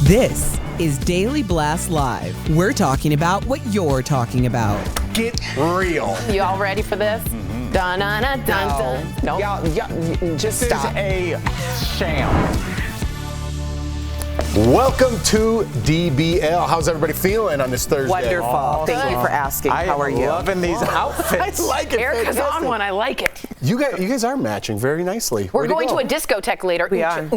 This is Daily Blast Live. We're talking about what you're talking about. Get real. You all ready for this? Mm-hmm. Dun dun dun dun. No. Y'all, just stop. This is a sham. Welcome to DBL. How's everybody feeling on this Thursday? Wonderful. Awesome. Thank you for asking. How are you? Loving these outfits. I like it. Erica's on one. I like it. You guys are matching very nicely. We're going to a discotheque later. We are.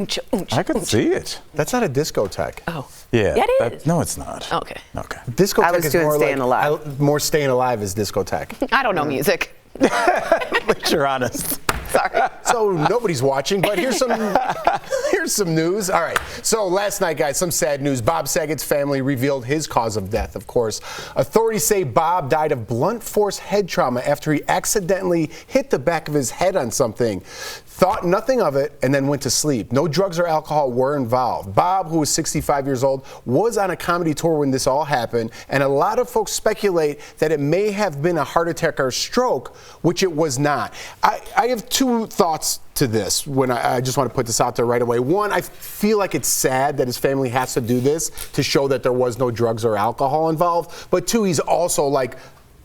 I could see it. That's not a discotheque. Oh. Yeah. Yeah, it is. No, it's not. Okay. Discotheque I was is doing more Staying like, Alive. More Staying Alive is discotheque. I don't know music. But you're honest. Sorry. So nobody's watching, but here's some news. All right. So last night, guys, some sad news. Bob Saget's family revealed his cause of death, of course. Authorities say Bob died of blunt force head trauma after he accidentally hit the back of his head on something. Thought nothing of it and then went to sleep. No drugs or alcohol were involved. Bob, who was 65 years old, was on a comedy tour when this all happened, and a lot of folks speculate that it may have been a heart attack or stroke, which it was not. I have two thoughts to this when I just want to put this out there right away. One, I feel like it's sad that his family has to do this to show that there was no drugs or alcohol involved. But two, he's also like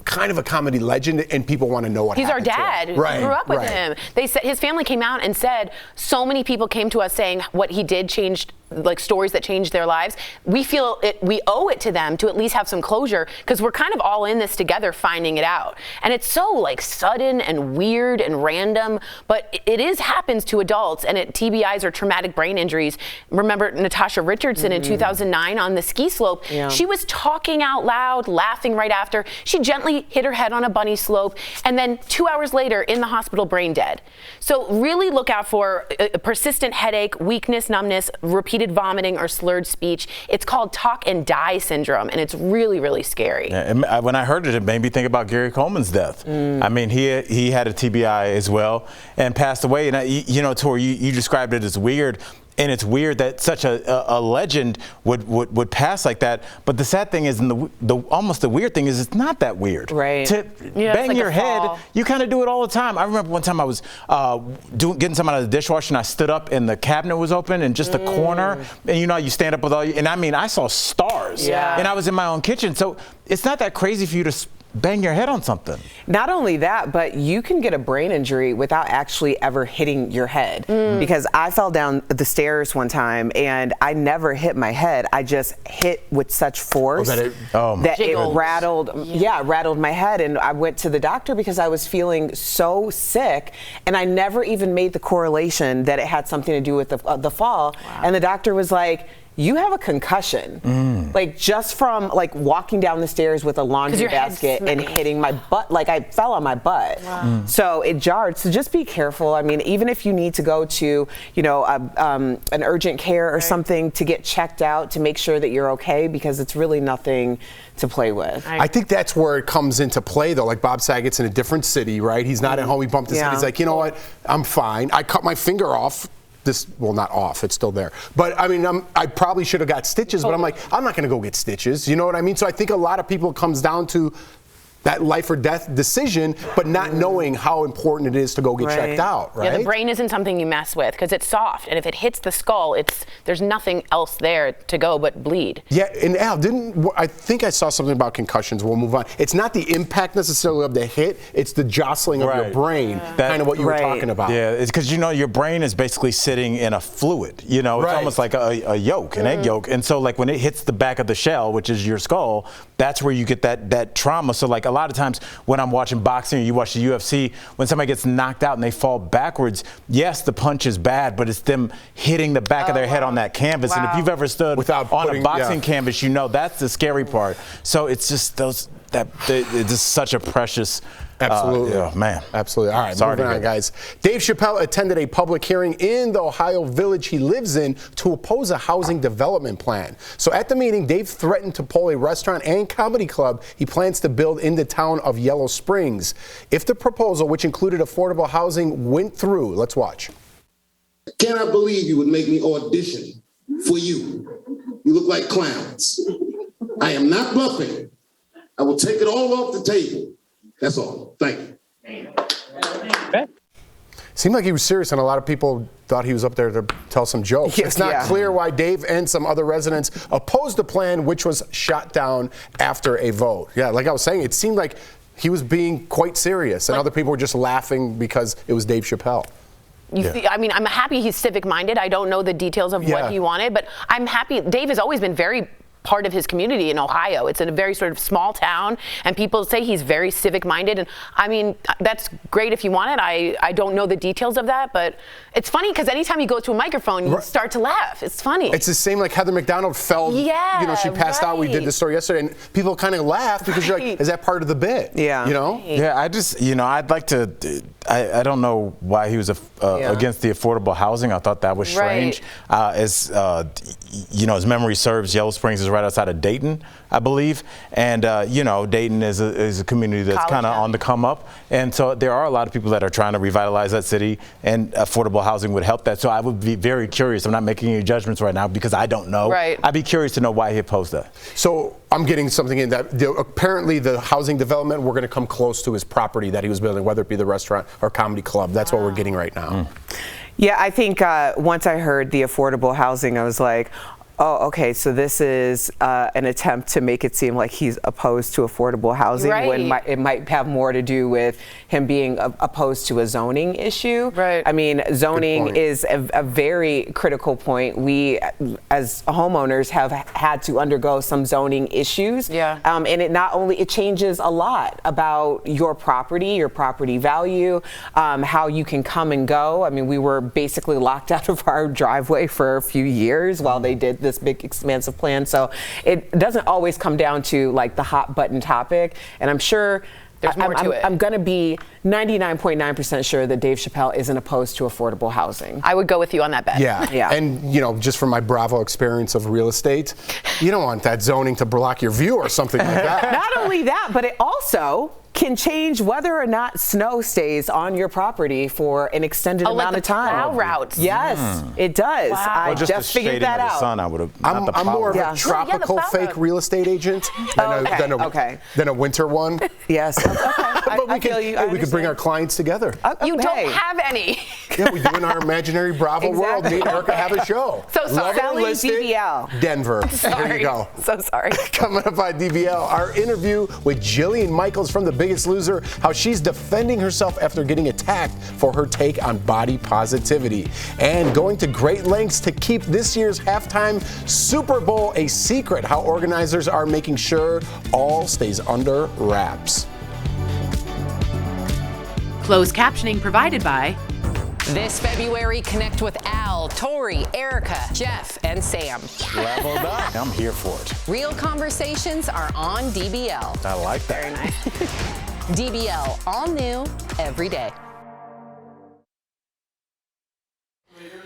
kind of a comedy legend, and people want to know what happened. He's our dad. Right, We grew up with right. him. They said his family came out and said so many people came to us saying what he did changed, like stories that changed their lives. We feel we owe it to them to at least have some closure because we're kind of all in this together, finding it out. And it's so like sudden and weird and random, but it happens to adults, and TBIs or traumatic brain injuries. Remember Natasha Richardson in 2009 on the ski slope? Yeah. She was talking out loud, laughing right after. She gently hit her head on a bunny slope, and then 2 hours later in the hospital, brain dead. So really look out for a persistent headache, weakness, numbness, repeated vomiting, or slurred speech. It's called talk and die syndrome, and it's really, really scary. Yeah, when I heard it, it made me think about Gary Coleman's death. I mean, he had a TBI as well and passed away. And Tori, you described it as weird. And it's weird that such a legend would pass like that. But the sad thing is, and almost the weird thing is, it's not that weird. Right. To bang like your a head, fall. you kind of do it all the time. I remember one time I was getting something out of the dishwasher, and I stood up, and the cabinet was open in just a corner. And you stand up with all and I mean, I saw stars. Yeah. And I was in my own kitchen. So it's not that crazy for you to bang your head on something. Not only that, but you can get a brain injury without actually ever hitting your head. Because I fell down the stairs one time and I never hit my head. I just hit with such force that it Jiggled. rattled. Yeah, it rattled my head. And I went to the doctor because I was feeling so sick, and I never even made the correlation that it had something to do with the fall. Wow. And the doctor was like, "You have a concussion, like just from like walking down the stairs with a laundry basket and hitting my butt. Like I fell on my butt." Wow. So it jarred. So just be careful. I mean, even if you need to go to, an urgent care or something to get checked out to make sure that you're okay, because it's really nothing to play with. I think that's where it comes into play, though. Like Bob Saget's in a different city, right? He's not at home. He bumped his head. He's like, you know what? I'm fine. I cut my finger off. Not off, it's still there. But I mean, I probably should have got stitches, but I'm like, I'm not gonna go get stitches. You know what I mean? So I think a lot of people, it comes down to that life or death decision, but not knowing how important it is to go get checked out, right? Yeah, the brain isn't something you mess with because it's soft, and if it hits the skull, there's nothing else there to go but bleed. Yeah, and Al, I think I saw something about concussions. We'll move on. It's not the impact necessarily of the hit, it's the jostling of your brain, kind of what you were talking about. Yeah, it's because your brain is basically sitting in a fluid. It's almost like a yolk, an egg yolk. And so like when it hits the back of the shell, which is your skull, that's where you get that trauma. So like a lot of times when I'm watching boxing or you watch the UFC, when somebody gets knocked out and they fall backwards, yes, the punch is bad, but it's them hitting the back of their head on that canvas. And if you've ever stood on a boxing canvas, that's the scary part. So it's just it's just such a precious. Absolutely. Man. Absolutely. All right, moving on, guys. Dave Chappelle attended a public hearing in the Ohio village he lives in to oppose a housing development plan. So at the meeting, Dave threatened to pull a restaurant and comedy club he plans to build in the town of Yellow Springs if the proposal, which included affordable housing, went through. Let's watch. Cannot believe you would make me audition for you. You look like clowns. I am not bluffing. I will take it all off the table. That's all. Thank you. Seemed like he was serious, and a lot of people thought he was up there to tell some jokes. It's not clear why Dave and some other residents opposed the plan, which was shot down after a vote. Yeah, like I was saying, it seemed like he was being quite serious, and other people were just laughing because it was Dave Chappelle. I mean, I'm happy he's civic-minded. I don't know the details of what he wanted, but I'm happy. Dave has always been very part of his community in Ohio. It's in a very sort of small town, and people say he's very civic-minded. And I mean, that's great if you want it. I don't know the details of that, but it's funny because anytime you go to a microphone, you start to laugh. It's funny. It's the same like Heather McDonald fell. She passed out. We did this story yesterday, and people kind of laugh because you're like, is that part of the bit? Yeah. You know? Yeah, I just, I'd like to. I don't know why he was against the affordable housing. I thought that was strange. As memory serves, Yellow Springs is right outside of Dayton, I believe, and Dayton is a community that's kind of on the come up, and so there are a lot of people that are trying to revitalize that city, and affordable housing would help that. So I would be very curious. I'm not making any judgments right now because I don't know. Right. I'd be curious to know why he opposed that. So I'm getting something in that apparently the housing development, we're going to come close to his property that he was building, whether it be the restaurant or comedy club. That's what we're getting right now. Yeah, I think once I heard the affordable housing, I was like, oh, okay, so this is an attempt to make it seem like he's opposed to affordable housing when it might have more to do with him being opposed to a zoning issue. Right. I mean, zoning is a very critical point. We, as homeowners, have had to undergo some zoning issues. Yeah. And it changes a lot about your property value, how you can come and go. I mean, we were basically locked out of our driveway for a few years while they did this big expansive plan. So it doesn't always come down to like the hot button topic. And I'm sure there's more to it. I'm going to be 99.9% sure that Dave Chappelle isn't opposed to affordable housing. I would go with you on that bet. Yeah. And just from my Bravo experience of real estate, you don't want that zoning to block your view or something like that. Not only that, but it also can change whether or not snow stays on your property for an extended amount of time. Plow routes. Yes, it does. Wow. I Well, just figured that out. Sun, I would have. I'm more of a Yeah, tropical the plow fake route. real estate agent than a winter one. Yes. Okay. But I feel you. we could bring our clients together. You don't have any. Yeah, we do in our imaginary Bravo world. Me and Erica have a show. So sorry. Love it, Selling listed, DBL. Denver. There you go. So sorry. Coming up on DBL, our interview with Jillian Michaels from The Biggest Loser, how she's defending herself after getting attacked for her take on body positivity, and going to great lengths to keep this year's halftime Super Bowl a secret, how organizers are making sure all stays under wraps. Closed captioning provided by This February, connect with Al, Tori, Erica, Jeff, and Sam. Leveled up. I'm here for it. Real conversations are on DBL. I like that. Very nice. DBL, all new, every day.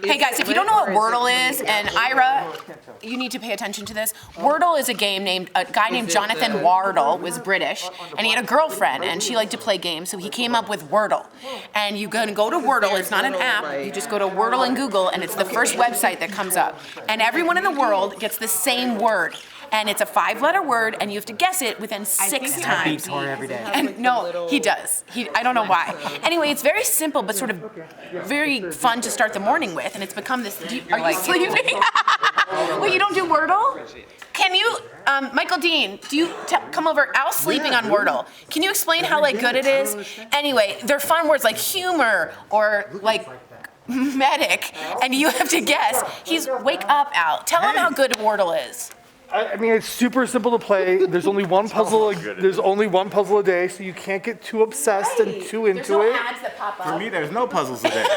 Hey guys, if you don't know what Wordle is, and Ira, you need to pay attention to this. Wordle is a game a guy named Jonathan Wardle was British, and he had a girlfriend, and she liked to play games, so he came up with Wordle. And you can go to Wordle, it's not an app, you just go to Wordle in Google, and it's the first website that comes up. And everyone in the world gets the same word. And it's a 5-letter word, and you have to guess it within 6 times. And no, he does. I don't know why. Anyway, it's very simple, but sort of very fun to start the morning with. And it's become this. Are you sleeping? Wait, you don't do Wordle? Can you, Michael Dean? Do you come over? Al's sleeping on Wordle. Can you explain how good it is? Anyway, they're fun words like humor or medic, and you have to guess. Wake up, Al. Tell him how good Wordle is. I mean, it's super simple to play. There's only one puzzle. There's only one puzzle a day, so you can't get too obsessed and too into it. Ads that pop up. For me, there's no puzzles today.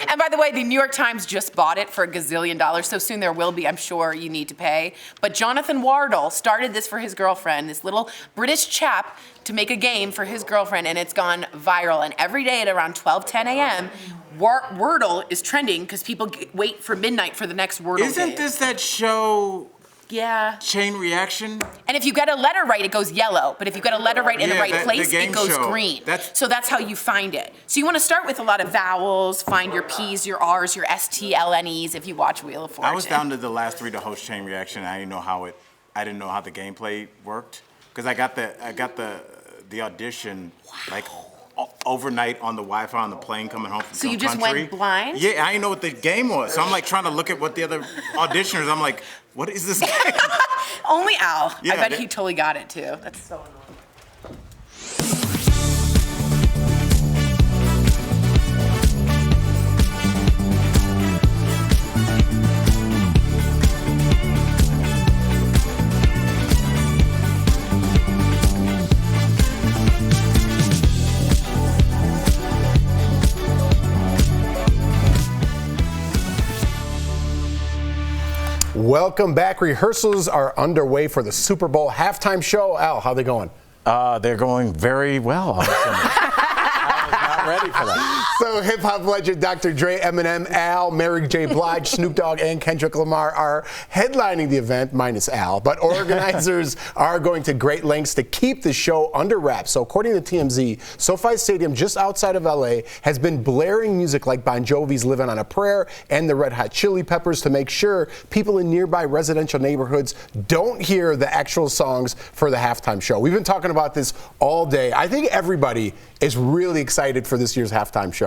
And by the way, the New York Times just bought it for $1 gazillion, so soon there will be, I'm sure, you need to pay. But Jonathan Wardle started this for his girlfriend, this little British chap, to make a game for his girlfriend, and it's gone viral. And every day at around 12:10 a.m., Wordle is trending because people wait for midnight for the next Wordle game. Isn't this that show? Yeah. Chain Reaction? And if you get a letter right, it goes yellow. But if you get a letter right in the right place, it goes green. So that's how you find it. So you want to start with a lot of vowels, find your P's, your R's, your STLNEs if you watch Wheel of Fortune. I was down to the last 3 to host Chain Reaction. I didn't know how the gameplay worked because I got the audition overnight on the Wi-Fi on the plane coming home from So you just country. went blind? Yeah, I didn't know what the game was. So I'm like trying to look at what the other auditioners. I'm like, what is this game? Only Al. Yeah, I bet he totally got it too. That's so annoying. Welcome back. Rehearsals are underway for the Super Bowl halftime show. Al, how they going? They're going very well. I was not ready for that. So hip-hop legend Dr. Dre, Eminem, Al, Mary J. Blige, Snoop Dogg, and Kendrick Lamar are headlining the event, minus Al. But organizers are going to great lengths to keep the show under wraps. So according to TMZ, SoFi Stadium just outside of LA has been blaring music like Bon Jovi's Livin' on a Prayer and the Red Hot Chili Peppers to make sure people in nearby residential neighborhoods don't hear the actual songs for the halftime show. We've been talking about this all day. I think everybody is really excited for this year's halftime show.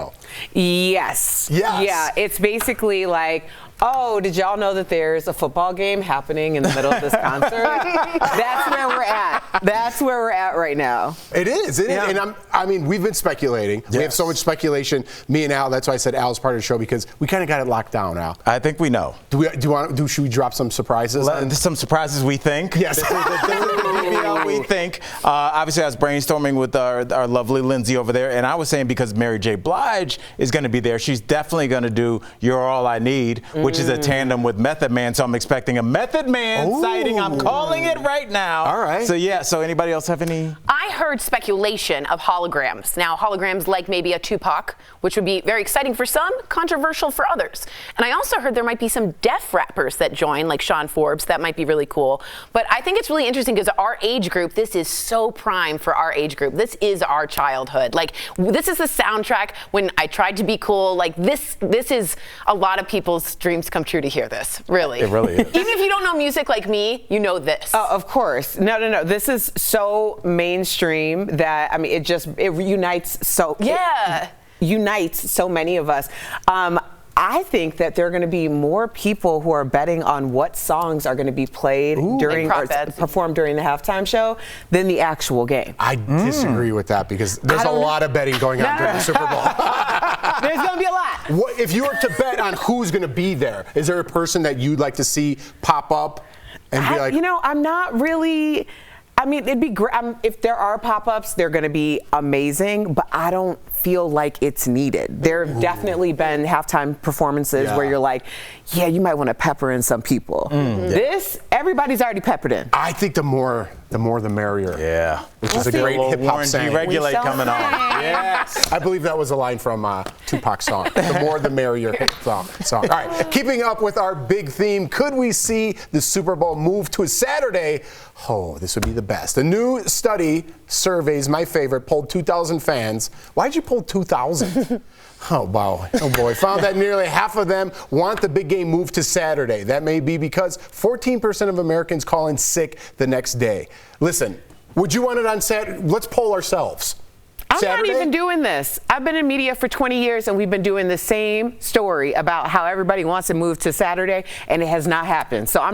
Yes. Yes. Yeah, it's basically like, oh, did y'all know that there's a football game happening in the middle of this concert? That's where we're at. That's where we're at right now. It is. It is. And I mean, we've been speculating. Yes. We have so much speculation. Me and Al, that's why I said Al's part of the show, because we kind of got it locked down, Al. I think we know. Should we drop some surprises? Some surprises we think. Yes. This is the DBL we think. Obviously, I was brainstorming with our lovely Lindsay over there, and I was saying because Mary J. Blige is going to be there, she's definitely going to do You're All I Need, which is a tandem with Method Man. So I'm expecting a Method Man sighting. I'm calling it right now. All right. So yeah. So anybody else have any? I heard speculation of holograms. Now, holograms like maybe a Tupac, which would be very exciting for some, controversial for others. And I also heard there might be some deaf rappers that join, like Sean Forbes. That might be really cool. But I think it's really interesting because our age group, this is so prime for our age group. This is our childhood. Like, this is the soundtrack when I tried to be cool. Like, this is a lot of people's dreams come true to hear this, really. It really is. Even if you don't know music like me, you know this. Oh, of course. No. This is so mainstream that, I mean, it unites so. Yeah. It unites so many of us. I think that there are going to be more people who are betting on what songs are going to be played during or performed during the halftime show than the actual game. I disagree with that because there's a lot of betting going on during the Super Bowl. There's going to be a lot. If you were to bet on who's going to be there, is there a person that you'd like to see pop up and be like? I'm not really. I mean, it'd be great. If there are pop-ups, they're going to be amazing, but I don't feel like it's needed. There have definitely been halftime performances where you're like, yeah, you might want to pepper in some people. This, everybody's already peppered in. I think the more the merrier. Yeah. Which is a great hip-hop saying. Deregulate coming on. Yes. I believe that was a line from Tupac's song. The more the merrier hip song. All right. Keeping up with our big theme, could we see the Super Bowl move to a Saturday? Oh, this would be the best. A new study surveys, my favorite, polled 2,000 fans. Why'd you poll 2,000? Oh, wow. Oh, boy. Found that nearly half of them want the big game moved to Saturday. That may be because 14% of Americans call in sick the next day. Listen, would you want it on Saturday? Let's poll ourselves. I'm Saturday? not even doing this. I've been in media for 20 years, and we've been doing the same story about how everybody wants to move to Saturday, and it has not happened. So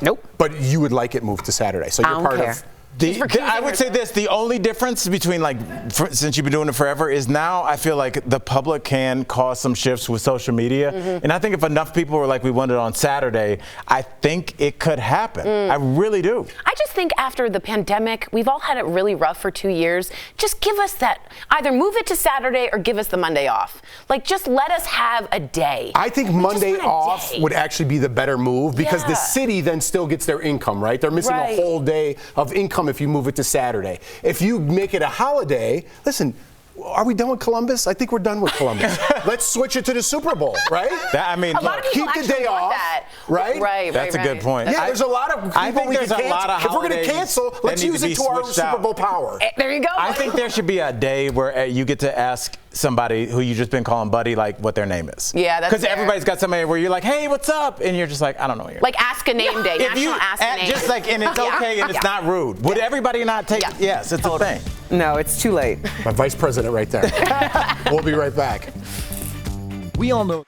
nope. But you would like it moved to Saturday, so you're part of. I would say this, the only difference between since you've been doing it forever is now I feel like the public can cause some shifts with social media. And I think if enough people were like, we want it on Saturday, I think it could happen. I really do. I just think after the pandemic, we've all had it really rough for 2 years. Just give us that, either move it to Saturday or give us the Monday off. Like, just let us have a day. I think Monday off would actually be the better move because the city then still gets their income, right? They're missing a whole day of income if you move it to Saturday. If you make it a holiday, listen, are we done with Columbus? I think we're done with Columbus. let's switch it to the Super Bowl, right? I mean, A lot of people keep the actually day want off, that. right? Right. That's a good point. Yeah, there's a lot of people I think we there's can a lot of cancel. If we're going to holidays cancel, that let's need use to it be to our switched Super out. Bowl power. There you go. I think there should be a day where you get to ask somebody who you just been calling buddy, like, what their name is. Yeah, that's because fair. everybody's got somebody where you're like, hey, what's up? And you're just like, I don't know. Like Ask a Name Day, If you National Ask a Name. just like, and it's Yeah. okay and it's not rude. Would everybody not take? Yeah. Yes, it's a thing. No, it's too late. My vice president right there. We'll be right back. We all know.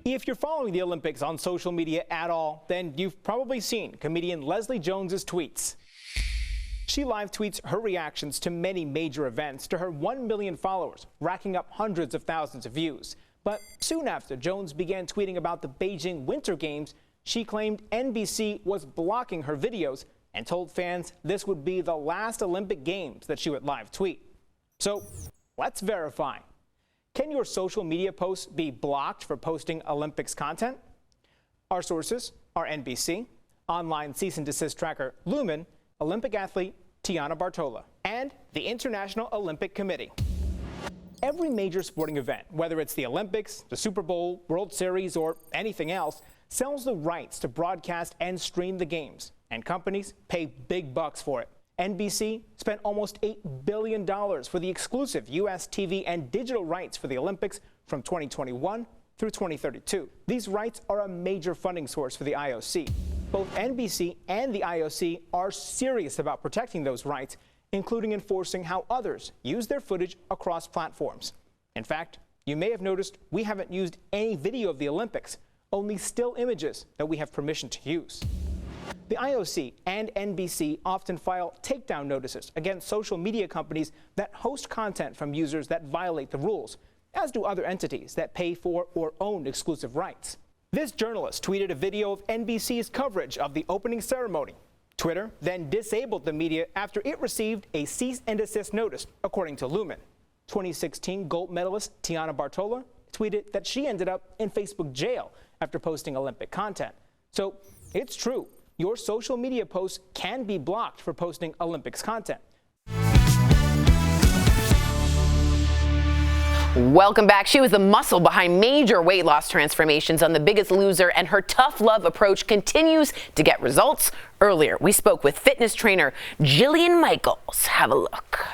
If you're following the Olympics on social media at all, then you've probably seen comedian Leslie Jones's tweets. She live tweets her reactions to many major events to her 1 million followers, racking up hundreds of thousands of views. But soon after Jones began tweeting about the Beijing Winter Games, she claimed NBC was blocking her videos and told fans this would be the last Olympic Games that she would live tweet. So let's verify. Can your social media posts be blocked for posting Olympics content? Our sources are NBC, online cease and desist tracker Lumen, Olympic athlete Tiana Bartola, and the International Olympic Committee. Every major sporting event, whether it's the Olympics, the Super Bowl, World Series, or anything else, sells the rights to broadcast and stream the games, and companies pay big bucks for it. NBC spent almost $8 billion for the exclusive U.S. TV and digital rights for the Olympics from 2021 through 2032. These rights are a major funding source for the IOC. Both NBC and the IOC are serious about protecting those rights, including enforcing how others use their footage across platforms. In fact, you may have noticed we haven't used any video of the Olympics, only still images that we have permission to use. The IOC and NBC often file takedown notices against social media companies that host content from users that violate the rules, as do other entities that pay for or own exclusive rights. This journalist tweeted a video of NBC's coverage of the opening ceremony. Twitter then disabled the media after it received a cease and desist notice, according to Lumen. 2016 gold medalist Tiana Bartola tweeted that she ended up in Facebook jail after posting Olympic content. So it's true. Your social media posts can be blocked for posting Olympics content. Welcome back. She was the muscle behind major weight loss transformations on The Biggest Loser, and her tough love approach continues to get results. Earlier, we spoke with fitness trainer Jillian Michaels. Have a look.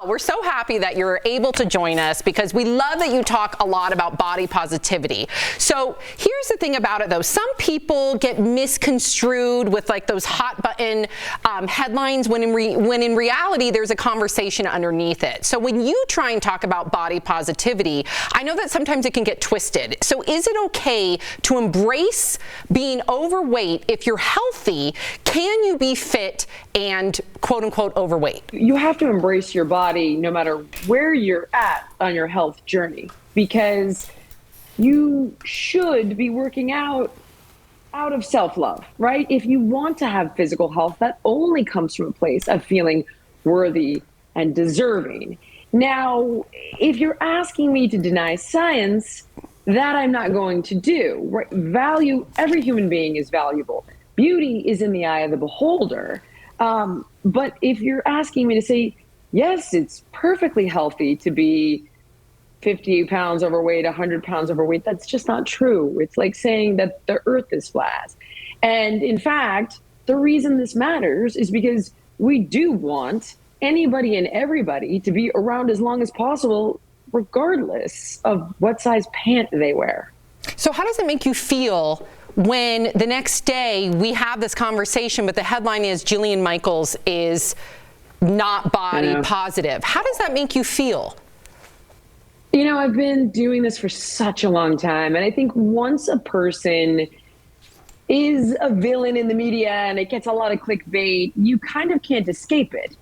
We're so happy that you're able to join us because we love that you talk a lot about body positivity. So here's the thing about it, though. Some people get misconstrued with like those hot button headlines when in reality there's a conversation underneath it. So when you try and talk about body positivity, I know that sometimes it can get twisted. So is it okay to embrace being overweight if you're healthy? Can you be fit and quote unquote overweight? You have to embrace your body no matter where you're at on your health journey, because you should be working out of self-love, right? If you want to have physical health, that only comes from a place of feeling worthy and deserving. Now, if you're asking me to deny science, that I'm not going to do. Right? Every human being is valuable. Beauty is in the eye of the beholder. But if you're asking me to say, yes, it's perfectly healthy to be 50 pounds overweight, 100 pounds overweight, that's just not true. It's like saying that the earth is flat. And in fact, the reason this matters is because we do want anybody and everybody to be around as long as possible, regardless of what size pant they wear. So how does it make you feel when the next day we have this conversation, but the headline is Jillian Michaels is not body positive? How does that make you feel? You know, I've been doing this for such a long time. And I think once a person is a villain in the media and it gets a lot of clickbait, you kind of can't escape it.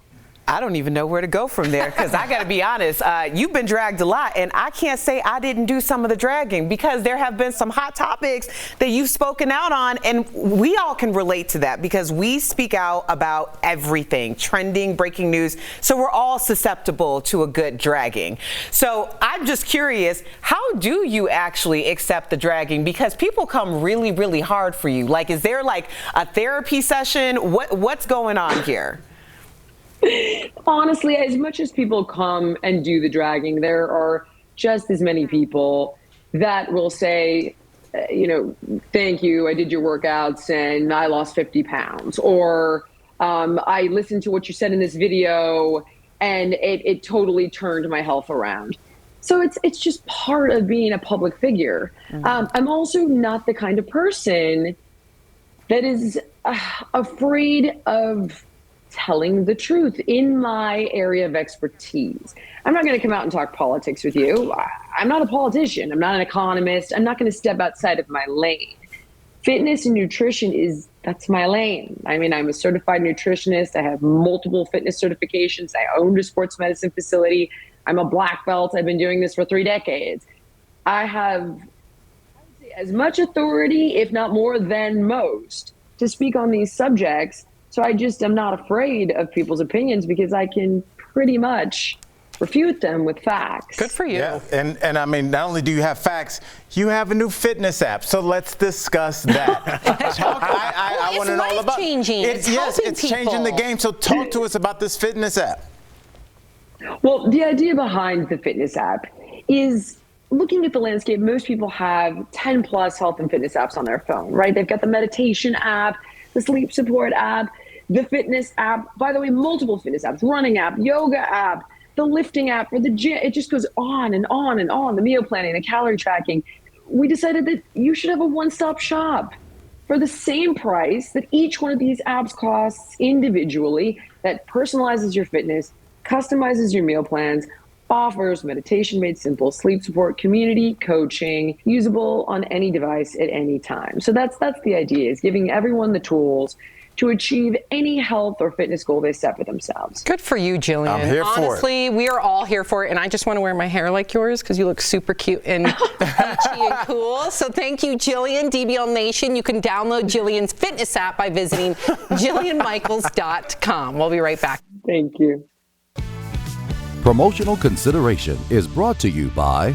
I don't even know where to go from there, because I got to be honest, you've been dragged a lot, and I can't say I didn't do some of the dragging, because there have been some hot topics that you've spoken out on, and we all can relate to that because we speak out about everything, trending, breaking news, so we're all susceptible to a good dragging. So I'm just curious, how do you actually accept the dragging? Because people come really, really hard for you. Like, is there like a therapy session? What's going on here? Honestly, as much as people come and do the dragging, there are just as many people that will say, thank you, I did your workouts and I lost 50 pounds. Or I listened to what you said in this video and it totally turned my health around. So it's just part of being a public figure. I'm also not the kind of person that is afraid of telling the truth in my area of expertise. I'm not going to come out and talk politics with you. I'm not a politician. I'm not an economist. I'm not going to step outside of my lane. Fitness and nutrition that's my lane. I mean, I'm a certified nutritionist. I have multiple fitness certifications. I owned a sports medicine facility. I'm a black belt. I've been doing this for 3 decades. I have, I would say, as much authority, if not more than most, to speak on these subjects. So I'm not afraid of people's opinions because I can pretty much refute them with facts. Good for you. Yeah. And I mean, not only do you have facts, you have a new fitness app. So let's discuss that. I want to know all about it. It's changing the game. So talk to us about this fitness app. Well, the idea behind the fitness app is looking at the landscape. Most people have 10 plus health and fitness apps on their phone, right? They've got the meditation app, the sleep support app, the fitness app, by the way, multiple fitness apps, running app, yoga app, the lifting app for the gym. It just goes on and on and on, the meal planning, the calorie tracking. We decided that you should have a one-stop shop for the same price that each one of these apps costs individually, that personalizes your fitness, customizes your meal plans, offers meditation made simple, sleep support, community coaching, usable on any device at any time. So that's the idea, is giving everyone the tools to achieve any health or fitness goal they set for themselves. Good for you, Jillian. I'm here for it. Honestly, we are all here for it, and I just want to wear my hair like yours because you look super cute and peachy and cool. So thank you, Jillian. DBL Nation, you can download Jillian's fitness app by visiting JillianMichaels.com. We'll be right back. Thank you. Promotional consideration is brought to you by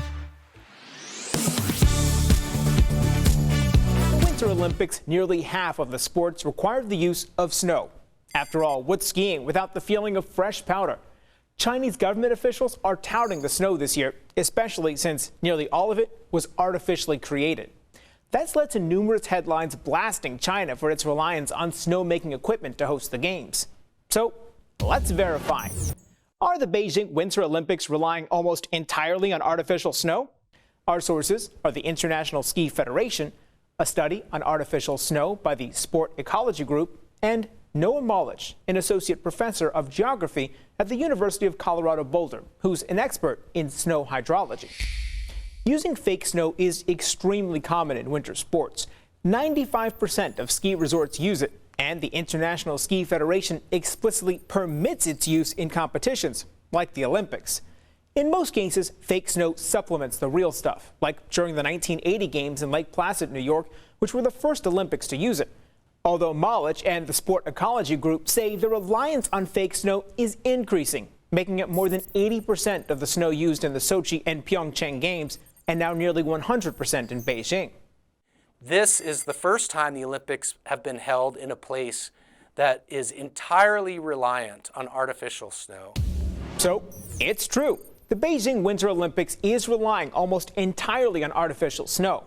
Winter Olympics, nearly half of the sports required the use of snow. After all, what's skiing without the feeling of fresh powder? Chinese government officials are touting the snow this year, especially since nearly all of it was artificially created. That's led to numerous headlines blasting China for its reliance on snow-making equipment to host the games. So let's verify. Are the Beijing Winter Olympics relying almost entirely on artificial snow? Our sources are the International Ski Federation, a study on artificial snow by the Sport Ecology Group, and Noah Malich, an associate professor of geography at the University of Colorado Boulder, who's an expert in snow hydrology. Using fake snow is extremely common in winter sports. 95% of ski resorts use it, and the International Ski Federation explicitly permits its use in competitions, like the Olympics. In most cases, fake snow supplements the real stuff, like during the 1980 games in Lake Placid, New York, which were the first Olympics to use it. Although Malich and the Sport Ecology Group say the reliance on fake snow is increasing, making it more than 80% of the snow used in the Sochi and Pyeongchang games, and now nearly 100% in Beijing. This is the first time the Olympics have been held in a place that is entirely reliant on artificial snow. So, it's true. The Beijing Winter Olympics is relying almost entirely on artificial snow.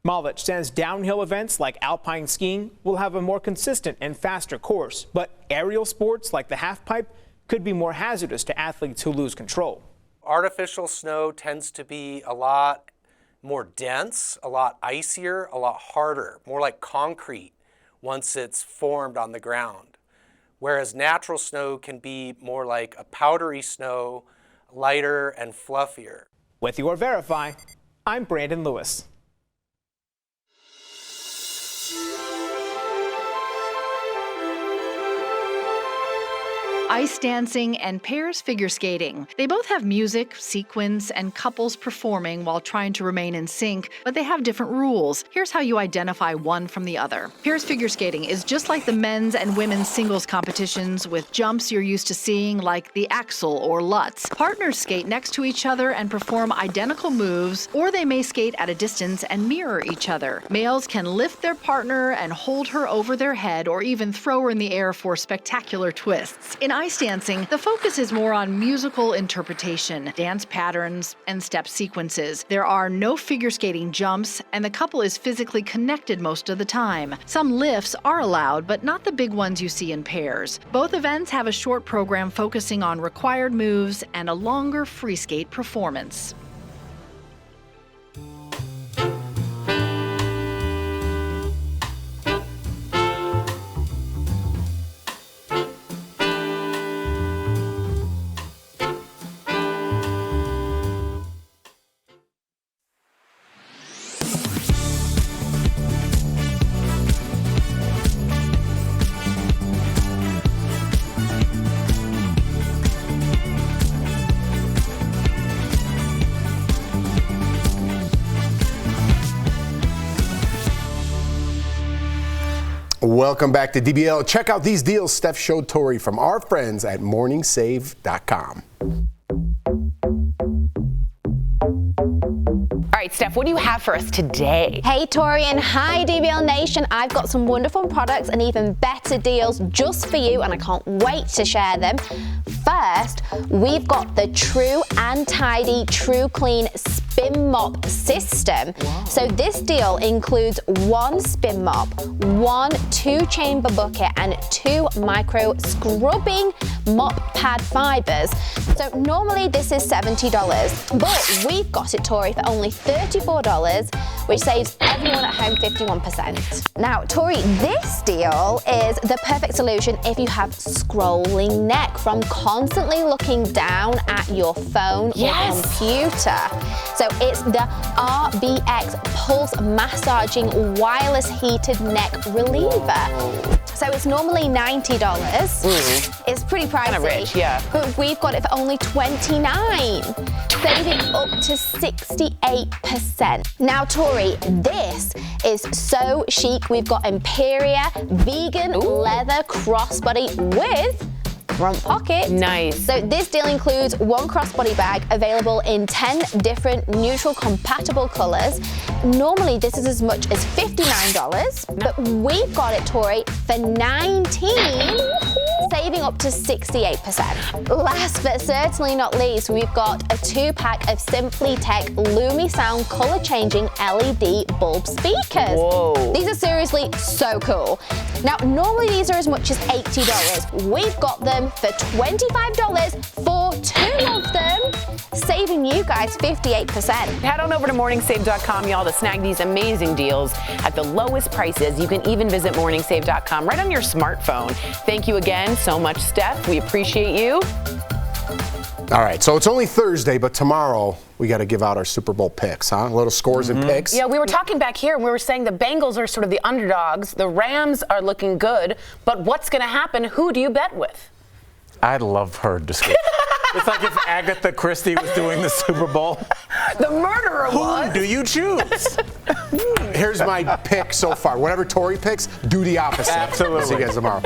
Malich says downhill events like alpine skiing will have a more consistent and faster course, but aerial sports like the halfpipe could be more hazardous to athletes who lose control. Artificial snow tends to be a lot more dense, a lot icier, a lot harder, more like concrete once it's formed on the ground. Whereas natural snow can be more like a powdery snow, lighter and fluffier. With your Verify, I'm Brandon Lewis. ice dancing, and pairs figure skating. They both have music, sequins, and couples performing while trying to remain in sync, but they have different rules. Here's how you identify one from the other. Pairs figure skating is just like the men's and women's singles competitions with jumps you're used to seeing like the axel or lutz. Partners skate next to each other and perform identical moves, or they may skate at a distance and mirror each other. Males can lift their partner and hold her over their head or even throw her in the air for spectacular twists. In ice dancing, the focus is more on musical interpretation, dance patterns, and step sequences. There are no figure skating jumps, and the couple is physically connected most of the time. Some lifts are allowed, but not the big ones you see in pairs. Both events have a short program focusing on required moves and a longer free skate performance. Welcome back to DBL. Check out these deals Steph showed Tori from our friends at morningsave.com. All right, Steph, what do you have for us today? Hey, Tori, and hi, DBL Nation. I've got some wonderful products and even better deals just for you, and I can't wait to share them. First, we've got the True and Tidy True Clean Spin Mop System. Wow. So this deal includes one spin mop, one 2-chamber bucket, and 2 micro scrubbing mop pad fibers. So normally this is $70, but we've got it, Tori, for only $34, which saves everyone at home 51%. Now, Tori, this deal is the perfect solution if you have scrolling neck from constantly looking down at your phone or computer. So it's the RBX Pulse Massaging Wireless Heated Neck Reliever. So it's normally $90. It's pretty pricey. Kinda rich, yeah. But we've got it for only $29, saving up to 68%. Now, Tori, this is so chic. We've got Imperia vegan leather crossbody with front pocket. Nice. So this deal includes one crossbody bag available in 10 different neutral compatible colors. Normally this is as much as $59, but we've got it, Tori, for $19, saving up to 68%. Last but certainly not least, we've got a 2-pack of Simply Tech Lumi Sound color changing LED bulb speakers. Whoa. These are seriously so cool. Now, normally these are as much as $80. We've got them for $25 for 2 of them, saving you guys 58%. Head on over to morningsave.com, y'all, to snag these amazing deals at the lowest prices. You can even visit morningsave.com right on your smartphone. Thank you again so much, Steph. We appreciate you. All right, so it's only Thursday, but tomorrow we got to give out our Super Bowl picks, huh? Little scores and picks. Yeah, we were talking back here and we were saying the Bengals are sort of the underdogs. The Rams are looking good, but what's going to happen? Who do you bet with? I love her description. It's like if Agatha Christie was doing the Super Bowl. The murderer was. Who do you choose? Here's my pick so far. Whatever Tori picks, do the opposite. Absolutely. See you guys tomorrow.